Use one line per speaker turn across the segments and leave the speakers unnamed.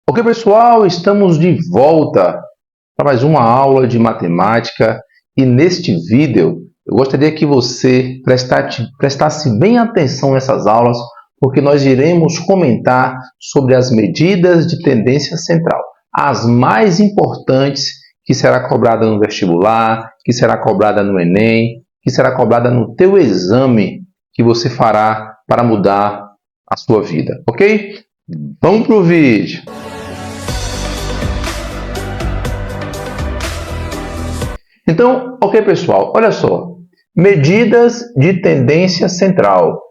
Ok, pessoal, estamos de volta para mais uma aula de matemática e neste vídeo eu gostaria que você prestasse bem atenção nessas aulas, porque nós iremos comentar sobre as medidas de tendência central, as mais importantes que será cobrada no vestibular, que será cobrada no Enem, que será cobrada no teu exame que você fará para mudar a sua vida, ok? Vamos para o vídeo. Então, ok, pessoal, olha só. Medidas de tendência central.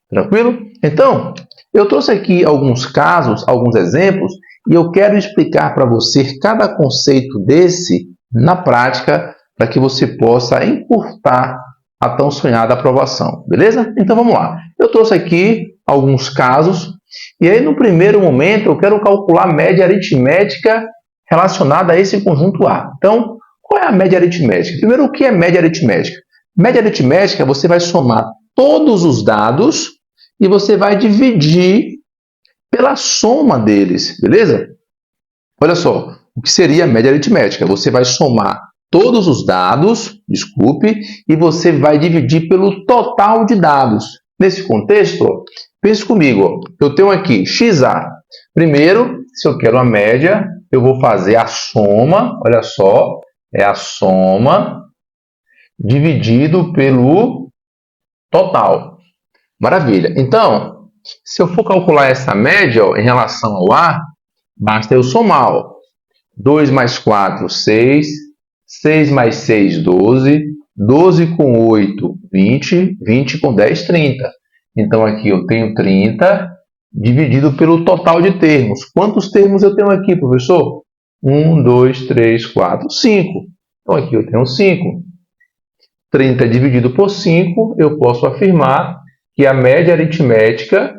Tranquilo? Então, eu trouxe aqui alguns casos, alguns exemplos, e eu quero explicar para você cada conceito desse na prática, para que você possa encurtar a tão sonhada aprovação. Beleza? Então, vamos lá. Eu trouxe aqui alguns casos, e aí no primeiro momento eu quero calcular a média aritmética relacionada a esse conjunto A. Então, qual é a média aritmética? Primeiro, o que é média aritmética? Média aritmética, você vai somar todos os dados e você vai dividir pela soma deles, beleza? Olha só, o que seria a média aritmética? Você vai somar todos os dados, e você vai dividir pelo total de dados. Nesse contexto, pense comigo, eu tenho aqui XA. Primeiro, se eu quero a média, eu vou fazer a soma, olha só, é a soma dividido pelo total. Maravilha. Então, se eu for calcular essa média em relação ao A, basta eu somar. 2 mais 4, 6. 6 mais 6, 12. 12 com 8, 20. 20 com 10, 30. Então, aqui eu tenho 30 dividido pelo total de termos. Quantos termos eu tenho aqui, professor? 1, 2, 3, 4, 5. Então, aqui eu tenho 5. 30 dividido por 5, eu posso afirmar que a média aritmética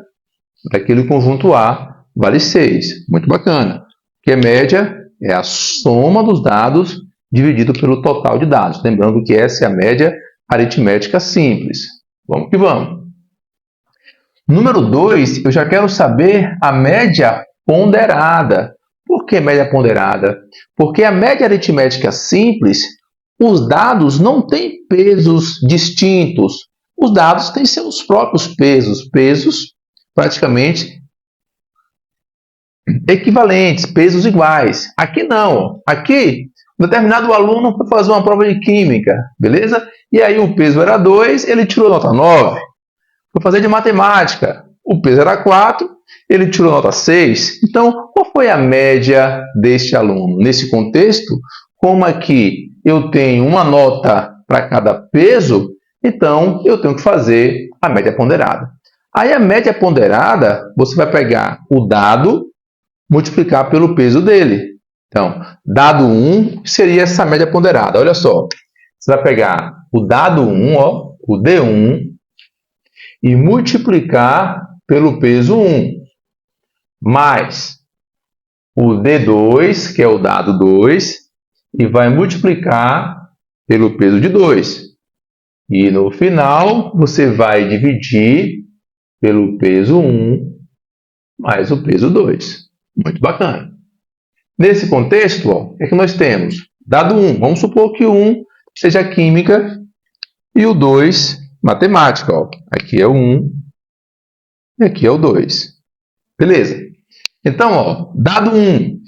daquele conjunto A vale 6. Muito bacana. Que a média é a soma dos dados dividido pelo total de dados. Lembrando que essa é a média aritmética simples. Vamos que vamos. Número 2, eu já quero saber a média ponderada. Por que média ponderada? Porque a média aritmética simples, os dados não têm pesos distintos. Os dados têm seus próprios pesos, pesos praticamente equivalentes, pesos iguais. Aqui não. Aqui, um determinado aluno foi fazer uma prova de química, beleza? E aí o peso era 2, ele tirou nota 9. Foi fazer de matemática, o peso era 4, ele tirou nota 6. Então, qual foi a média deste aluno? Nesse contexto, como aqui eu tenho uma nota para cada peso, então eu tenho que fazer a média ponderada. Aí a média ponderada, você vai pegar o dado, multiplicar pelo peso dele. Então, dado 1 seria essa média ponderada. Olha só, você vai pegar o dado 1, ó, o D1, e multiplicar pelo peso 1, mais o D2, que é o dado 2, e vai multiplicar pelo peso de 2. E no final, você vai dividir pelo peso 1 mais o peso 2. Muito bacana. Nesse contexto, ó, o que é que nós temos? Dado 1, vamos supor que o 1 seja química e o 2 matemática. Ó. Aqui é o 1 e aqui é o 2. Beleza? Então, ó, dado 1,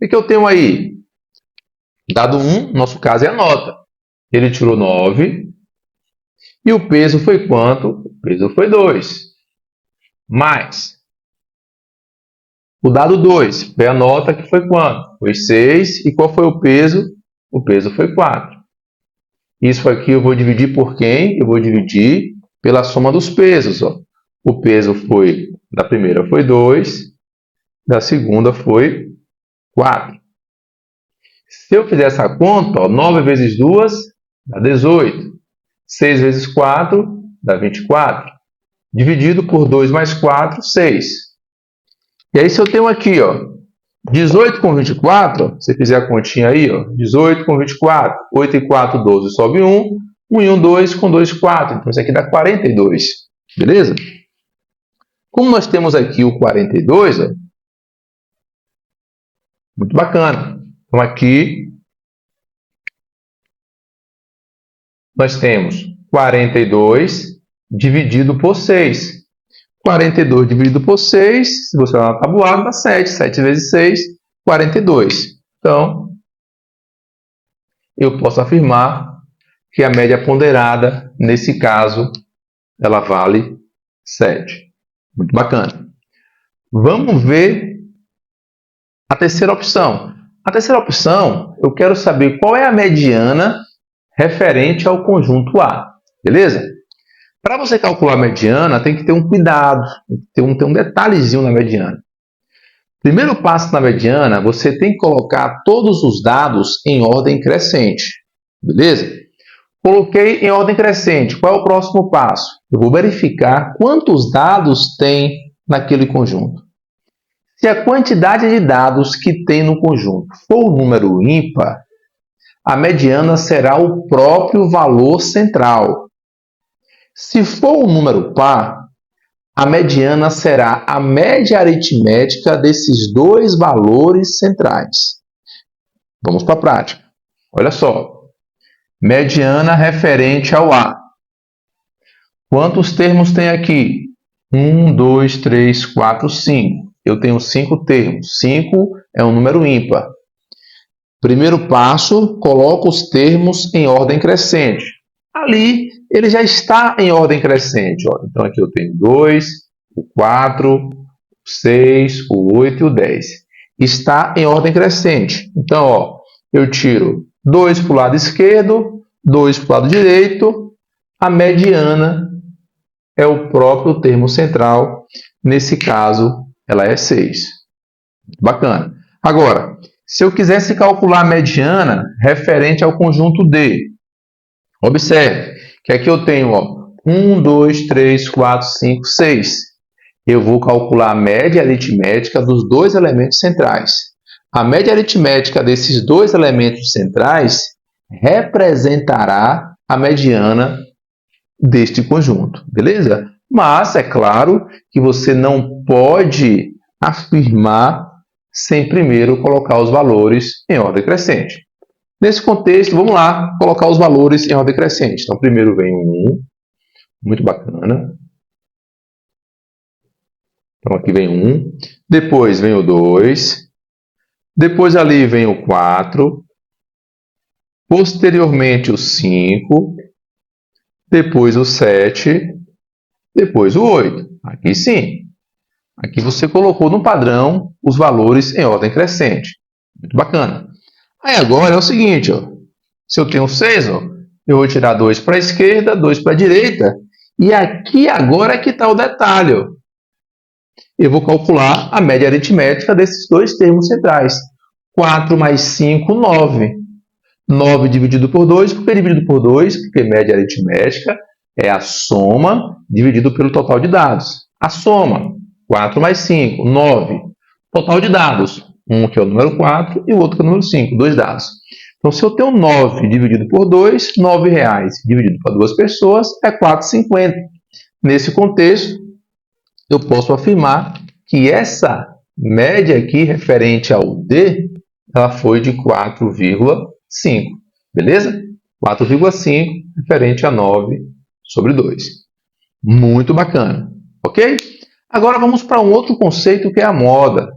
o que eu tenho aí? Dado 1, no nosso caso, é a nota. Ele tirou 9. E o peso foi quanto? O peso foi 2. Mais o dado 2, foi a nota que foi quanto? Foi 6. E qual foi o peso? O peso foi 4. Isso aqui eu vou dividir por quem? Eu vou dividir pela soma dos pesos. Ó. O peso foi, da primeira foi 2, da segunda foi 4. Se eu fizer essa conta, ó, 9 vezes 2 dá 18. 6 vezes 4 dá 24. Dividido por 2 mais 4, 6. E aí se eu tenho aqui, ó, 18 com 24, ó, se você fizer a continha aí, ó, 18 com 24, 8 e 4, 12, sobe 1, 1 e 1, 2, com 2, 4. Então isso aqui dá 42, beleza? Como nós temos aqui o 42, ó, Muito bacana. Então, aqui nós temos 42 dividido por 6. 42 dividido por 6, se você olhar na tabuada, dá 7. 7 vezes 6, 42. Então, eu posso afirmar que a média ponderada, nesse caso, ela vale 7. Muito bacana. Vamos ver a terceira opção. A terceira opção, eu quero saber qual é a mediana referente ao conjunto A. Beleza? Para você calcular a mediana, tem que ter um cuidado, tem um detalhezinho na mediana. Primeiro passo na mediana, você tem que colocar todos os dados em ordem crescente. Beleza? Coloquei em ordem crescente. Qual é o próximo passo? Eu vou verificar quantos dados tem naquele conjunto. Se a quantidade de dados que tem no conjunto for um número ímpar, a mediana será o próprio valor central. Se for um número par, a mediana será a média aritmética desses dois valores centrais. Vamos para a prática. Olha só. Mediana referente ao A. Quantos termos tem aqui? 1, 2, 3, 4, 5. Eu tenho 5 termos. 5 é um número ímpar. Primeiro passo, coloco os termos em ordem crescente. Ali, ele já está em ordem crescente. Ó. Então, aqui eu tenho 2, o 4, o 6, o 8 e o 10. Está em ordem crescente. Então, ó, eu tiro 2 para o lado esquerdo, 2 para o lado direito. A mediana é o próprio termo central. Nesse caso, ela é 6. Bacana. Agora, se eu quisesse calcular a mediana referente ao conjunto D, observe que aqui eu tenho 1, 2, 3, 4, 5, 6. Eu vou calcular a média aritmética dos dois elementos centrais. A média aritmética desses dois elementos centrais representará a mediana deste conjunto, beleza? Mas é claro que você não pode afirmar sem primeiro colocar os valores em ordem crescente. Nesse contexto, vamos lá colocar os valores em ordem crescente. Então, primeiro vem o 1, muito bacana. Então, aqui vem o 1, depois vem o 2, depois ali vem o 4, posteriormente o 5, depois o 7, depois o 8. Aqui sim. Aqui você colocou no padrão os valores em ordem crescente. Muito bacana. Aí agora é o seguinte, ó. Se eu tenho 6, ó, eu vou tirar 2 para a esquerda, 2 para a direita. E aqui agora é que está o detalhe. Ó. Eu vou calcular a média aritmética desses dois termos centrais. 4 mais 5, 9. 9 dividido por 2, por que dividido por 2? Porque média aritmética é a soma dividido pelo total de dados. A soma, 4 mais 5, 9. Total de dados, um que é o número 4 e o outro que é o número 5, dois dados. Então, se eu tenho 9 dividido por 2, R$ 9,00 dividido por duas pessoas é R$ 4,50. Nesse contexto, eu posso afirmar que essa média aqui, referente ao D, ela foi de 4,5. Beleza? 4,5 referente a 9 sobre 2. Muito bacana. Ok? Agora vamos para um outro conceito que é a moda. O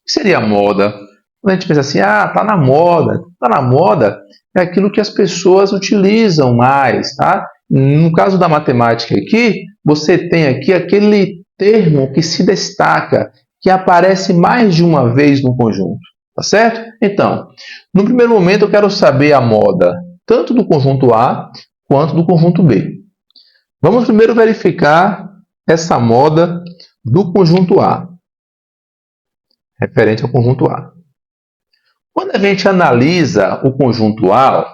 que seria a moda? Quando a gente pensa assim, está na moda. Está na moda é aquilo que as pessoas utilizam mais. Tá? No caso da matemática aqui, você tem aqui aquele termo que se destaca, que aparece mais de uma vez no conjunto. Tá certo? Então, no primeiro momento eu quero saber a moda tanto do conjunto A quanto do conjunto B. Vamos primeiro verificar essa moda do conjunto A, referente ao conjunto A. Quando a gente analisa o conjunto A,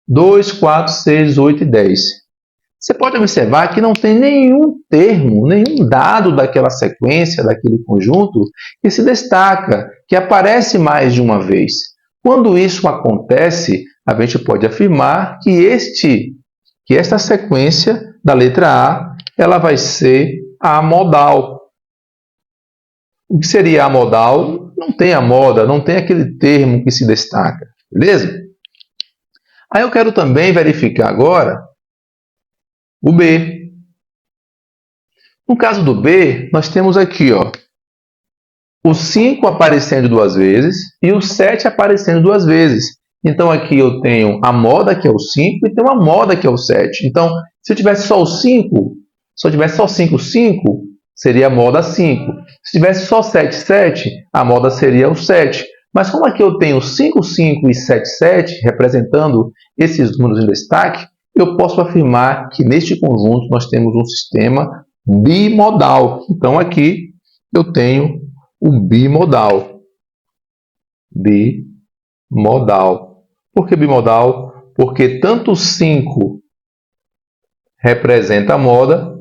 2, 4, 6, 8 e 10, você pode observar que não tem nenhum termo, nenhum dado daquela sequência, daquele conjunto, que se destaca, que aparece mais de uma vez. Quando isso acontece, a gente pode afirmar que esta sequência da letra A, ela vai ser amodal. O que seria amodal? não tem a moda, não tem aquele termo que se destaca, beleza? Aí eu quero também verificar agora o B. No caso do B, nós temos aqui, ó, o 5 aparecendo duas vezes e o 7 aparecendo duas vezes. Então aqui eu tenho a moda, que é o 5, e tenho a moda, que é o 7. Então, se eu tivesse só o 5, se eu tivesse só 5, 5, seria a moda 5. Se tivesse só 7, 7, a moda seria o 7. Mas como aqui eu tenho 5, 5 e 7, 7, representando esses números em destaque, eu posso afirmar que neste conjunto nós temos um sistema bimodal. Então aqui eu tenho o bimodal. Bimodal. Por que bimodal? Porque tanto o 5 representa a moda,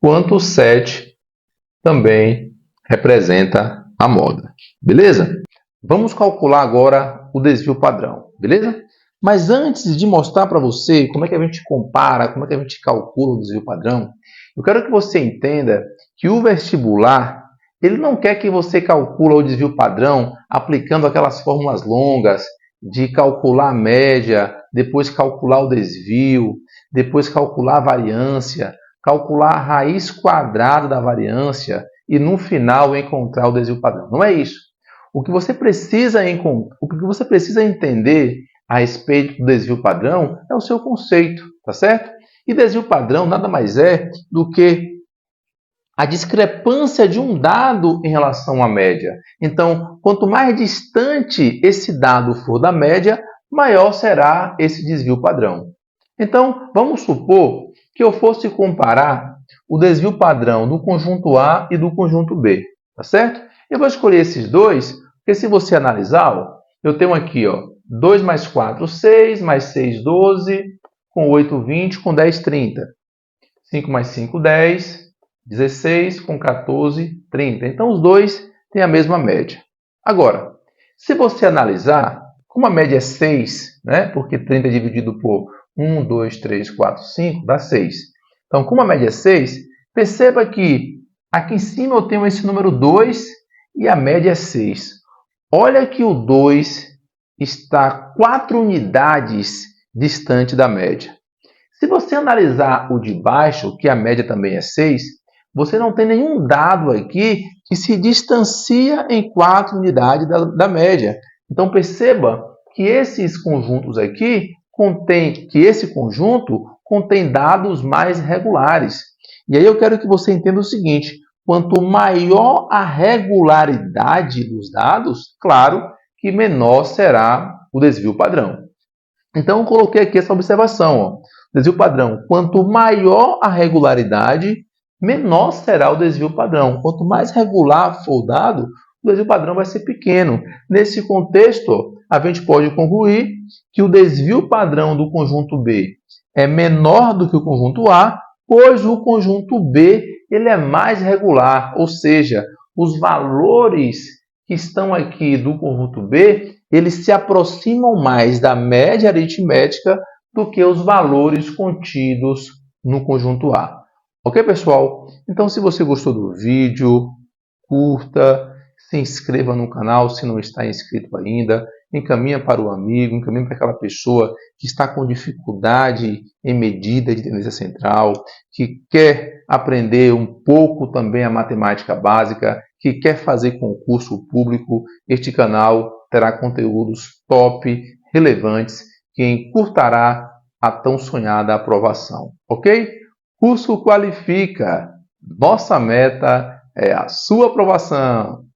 quanto o 7 também representa a moda. Beleza? Vamos calcular agora o desvio padrão. Beleza? Mas antes de mostrar para você como é que a gente compara, como é que a gente calcula o desvio padrão, eu quero que você entenda que o vestibular ele não quer que você calcule o desvio padrão aplicando aquelas fórmulas longas de calcular a média, depois calcular o desvio, depois calcular a variância, calcular a raiz quadrada da variância e no final encontrar o desvio padrão. Não é isso. O que você precisa entender a respeito do desvio padrão é o seu conceito, tá certo? E desvio padrão nada mais é do que a discrepância de um dado em relação à média. Então, quanto mais distante esse dado for da média, maior será esse desvio padrão. Então, vamos supor que eu fosse comparar o desvio padrão do conjunto A e do conjunto B, tá certo? Eu vou escolher esses dois, porque se você analisar, ó, eu tenho aqui, ó, 2 mais 4, 6, mais 6, 12, com 8, 20, com 10, 30. 5 mais 5, 10, 16, com 14, 30. Então, os dois têm a mesma média. Agora, se você analisar, como a média é 6, né? Porque 30 dividido por 1, 2, 3, 4, 5, dá 6. Então, como a média é 6, perceba que aqui em cima eu tenho esse número 2 e a média é 6. Olha que o 2 está 4 unidades distante da média. Se você analisar o de baixo, que a média também é 6, você não tem nenhum dado aqui que se distancia em 4 unidades da média. Então perceba que esses conjuntos aqui esse conjunto contém dados mais regulares. E aí eu quero que você entenda o seguinte: quanto maior a regularidade dos dados, claro que menor será o desvio padrão. Então eu coloquei aqui essa observação, ó. Desvio padrão: quanto maior a regularidade, menor será o desvio padrão. Quanto mais regular for o dado, o desvio padrão vai ser pequeno. Nesse contexto, a gente pode concluir que o desvio padrão do conjunto B é menor do que o conjunto A, pois o conjunto B ele é mais regular, ou seja, os valores que estão aqui do conjunto B, eles se aproximam mais da média aritmética do que os valores contidos no conjunto A. Ok, pessoal? Então, se você gostou do vídeo, curta, se inscreva no canal se não está inscrito ainda, encaminha para o amigo, encaminha para aquela pessoa que está com dificuldade em medida de tendência central, que quer aprender um pouco também a matemática básica, que quer fazer concurso público. Este canal terá conteúdos top, relevantes, que encurtará a tão sonhada aprovação. Ok? Curso Qualifica. Nossa meta é a sua aprovação.